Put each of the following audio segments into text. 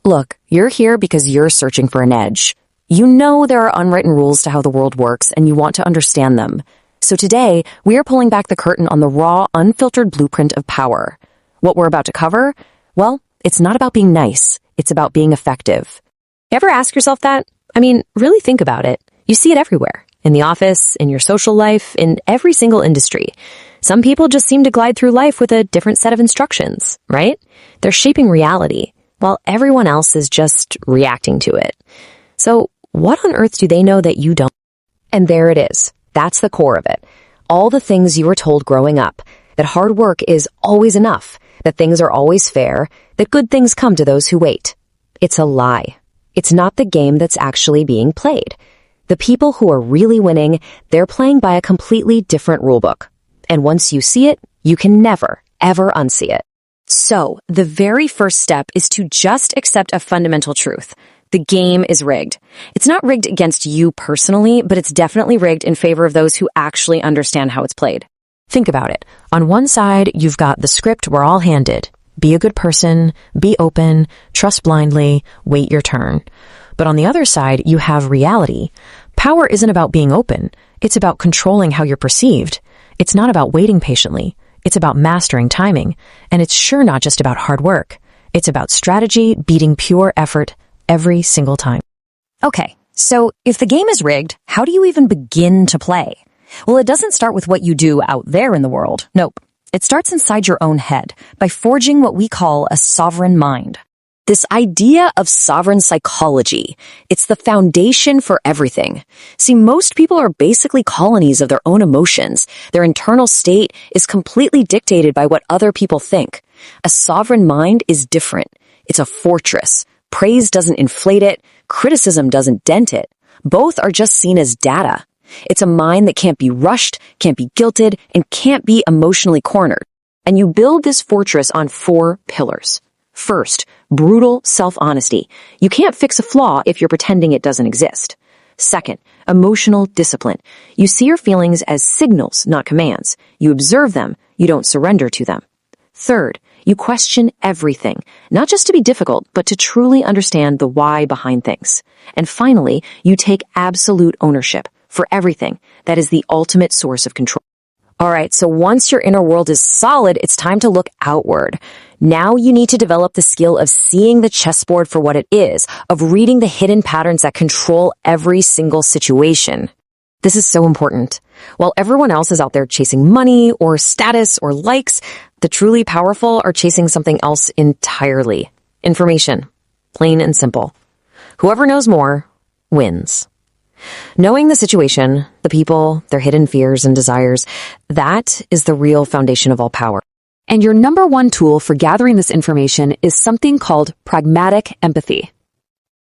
Look, you're here because you're searching for an edge. You know there are unwritten rules to how the world works, and you want to understand them. So today, we are pulling back the curtain on the raw, unfiltered blueprint of power. What we're about to cover? Well, it's not about being nice. It's about being effective. Ever ask yourself that? I mean, really think about it. You see it everywhere. In the office, in your social life, in every single industry. Some people just seem to glide through life with a different set of instructions, right? They're shaping reality, while everyone else is just reacting to it. So, what on earth do they know that you don't? And there it is. That's the core of it. All the things you were told growing up, that hard work is always enough, that things are always fair, that good things come to those who wait. It's a lie. It's not the game that's actually being played. The people who are really winning, they're playing by a completely different rulebook. And once you see it, you can never, ever unsee it. So, the very first step is to just accept a fundamental truth. The game is rigged. It's not rigged against you personally, but it's definitely rigged in favor of those who actually understand how it's played. Think about it. On one side, you've got the script we're all handed. Be a good person, be open, trust blindly, wait your turn. But on the other side, you have reality. Power isn't about being open. It's about controlling how you're perceived. It's not about waiting patiently. It's about mastering timing. And it's sure not just about hard work. It's about strategy beating pure effort every single time. Okay, so if the game is rigged, how do you even begin to play? Well, it doesn't start with what you do out there in the world. Nope. It starts inside your own head by forging what we call a sovereign mind. This idea of sovereign psychology, it's the foundation for everything. See, most people are basically colonies of their own emotions. Their internal state is completely dictated by what other people think. A sovereign mind is different. It's a fortress. Praise doesn't inflate it. Criticism doesn't dent it. Both are just seen as data. It's a mind that can't be rushed, can't be guilted, and can't be emotionally cornered. And you build this fortress on 4 pillars. First, brutal self-honesty. You can't fix a flaw if you're pretending it doesn't exist. Second, emotional discipline. You see your feelings as signals, not commands. You observe them. You don't surrender to them. Third, you question everything, not just to be difficult, but to truly understand the why behind things. And finally, you take absolute ownership for everything. That is the ultimate source of control. All right, so once your inner world is solid, it's time to look outward. Now you need to develop the skill of seeing the chessboard for what it is, of reading the hidden patterns that control every single situation. This is so important. While everyone else is out there chasing money or status or likes, the truly powerful are chasing something else entirely. Information. Plain and simple. Whoever knows more wins. Knowing the situation, the people, their hidden fears and desires, that is the real foundation of all power. And your number one tool for gathering this information is something called pragmatic empathy.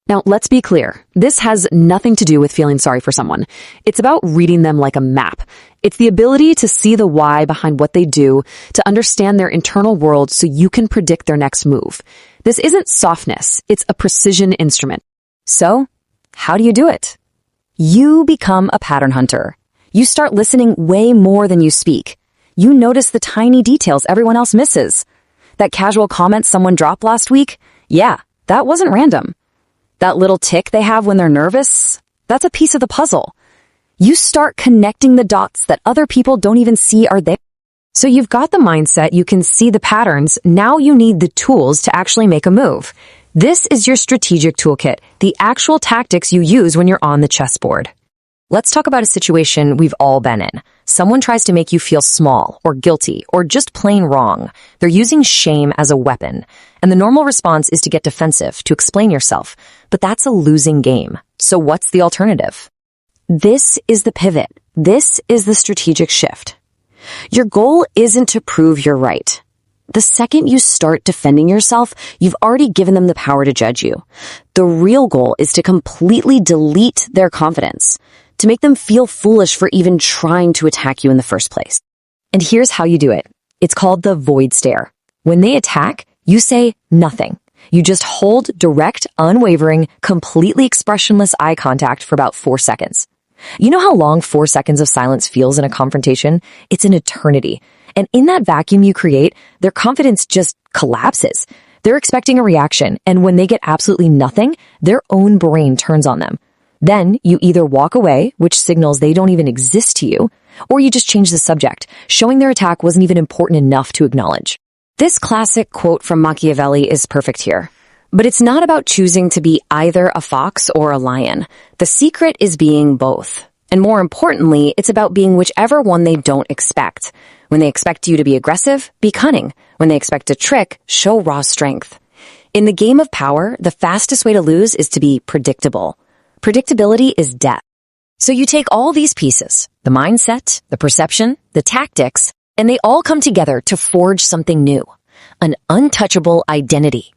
Now, let's be clear. This has nothing to do with feeling sorry for someone. It's about reading them like a map. It's the ability to see the why behind what they do, to understand their internal world so you can predict their next move. This isn't softness. It's a precision instrument. So, how do you do it? You become a pattern hunter. You start listening way more than you speak. You notice the tiny details everyone else misses. That casual comment someone dropped last week? Yeah, that wasn't random. That little tick they have when they're nervous? That's a piece of the puzzle. You start connecting the dots that other people don't even see are there. So you've got the mindset, you can see the patterns, now you need the tools to actually make a move. This is your strategic toolkit, the actual tactics you use when you're on the chessboard. Let's talk about a situation we've all been in. Someone tries to make you feel small or guilty or just plain wrong. They're using shame as a weapon. And the normal response is to get defensive, to explain yourself. But that's a losing game. So what's the alternative? This is the pivot. This is the strategic shift. Your goal isn't to prove you're right. The second you start defending yourself, you've already given them the power to judge you. The real goal is to completely delete their confidence, to make them feel foolish for even trying to attack you in the first place. And here's how you do it. It's called the void stare. When they attack, you say nothing. You just hold direct, unwavering, completely expressionless eye contact for about 4 seconds. You know how long 4 seconds of silence feels in a confrontation? It's an eternity. And in that vacuum you create, their confidence just collapses. They're expecting a reaction, and when they get absolutely nothing, their own brain turns on them. Then you either walk away, which signals they don't even exist to you, or you just change the subject, showing their attack wasn't even important enough to acknowledge. This classic quote from Machiavelli is perfect here. But it's not about choosing to be either a fox or a lion. The secret is being both. And more importantly, it's about being whichever one they don't expect. When they expect you to be aggressive, be cunning. When they expect a trick, show raw strength. In the game of power, the fastest way to lose is to be predictable. Predictability is death. So you take all these pieces, the mindset, the perception, the tactics, and they all come together to forge something new, an untouchable identity.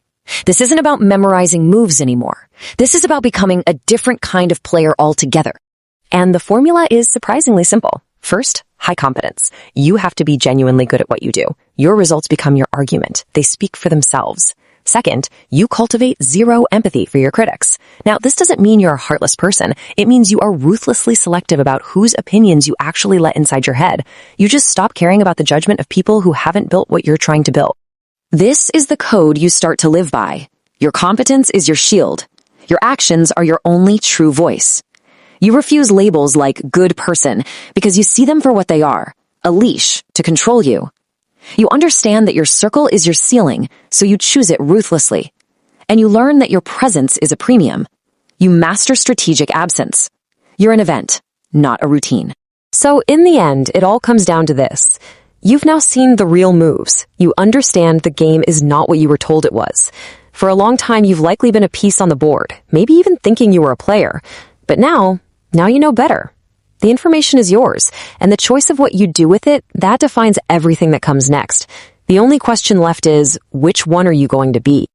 This isn't about memorizing moves anymore. This is about becoming a different kind of player altogether. And the formula is surprisingly simple. First, high competence. You have to be genuinely good at what you do. Your results become your argument. They speak for themselves. Second, you cultivate zero empathy for your critics. Now, this doesn't mean you're a heartless person. It means you are ruthlessly selective about whose opinions you actually let inside your head. You just stop caring about the judgment of people who haven't built what you're trying to build. This is the code you start to live by. Your competence is your shield. Your actions are your only true voice. You refuse labels like good person because you see them for what they are, a leash to control you. You understand that your circle is your ceiling, so you choose it ruthlessly. And you learn that your presence is a premium. You master strategic absence. You're an event, not a routine. So in the end, it all comes down to this. You've now seen the real moves. You understand the game is not what you were told it was. For a long time, you've likely been a piece on the board, maybe even thinking you were a player. But now you know better. The information is yours, and the choice of what you do with it, that defines everything that comes next. The only question left is, which one are you going to be?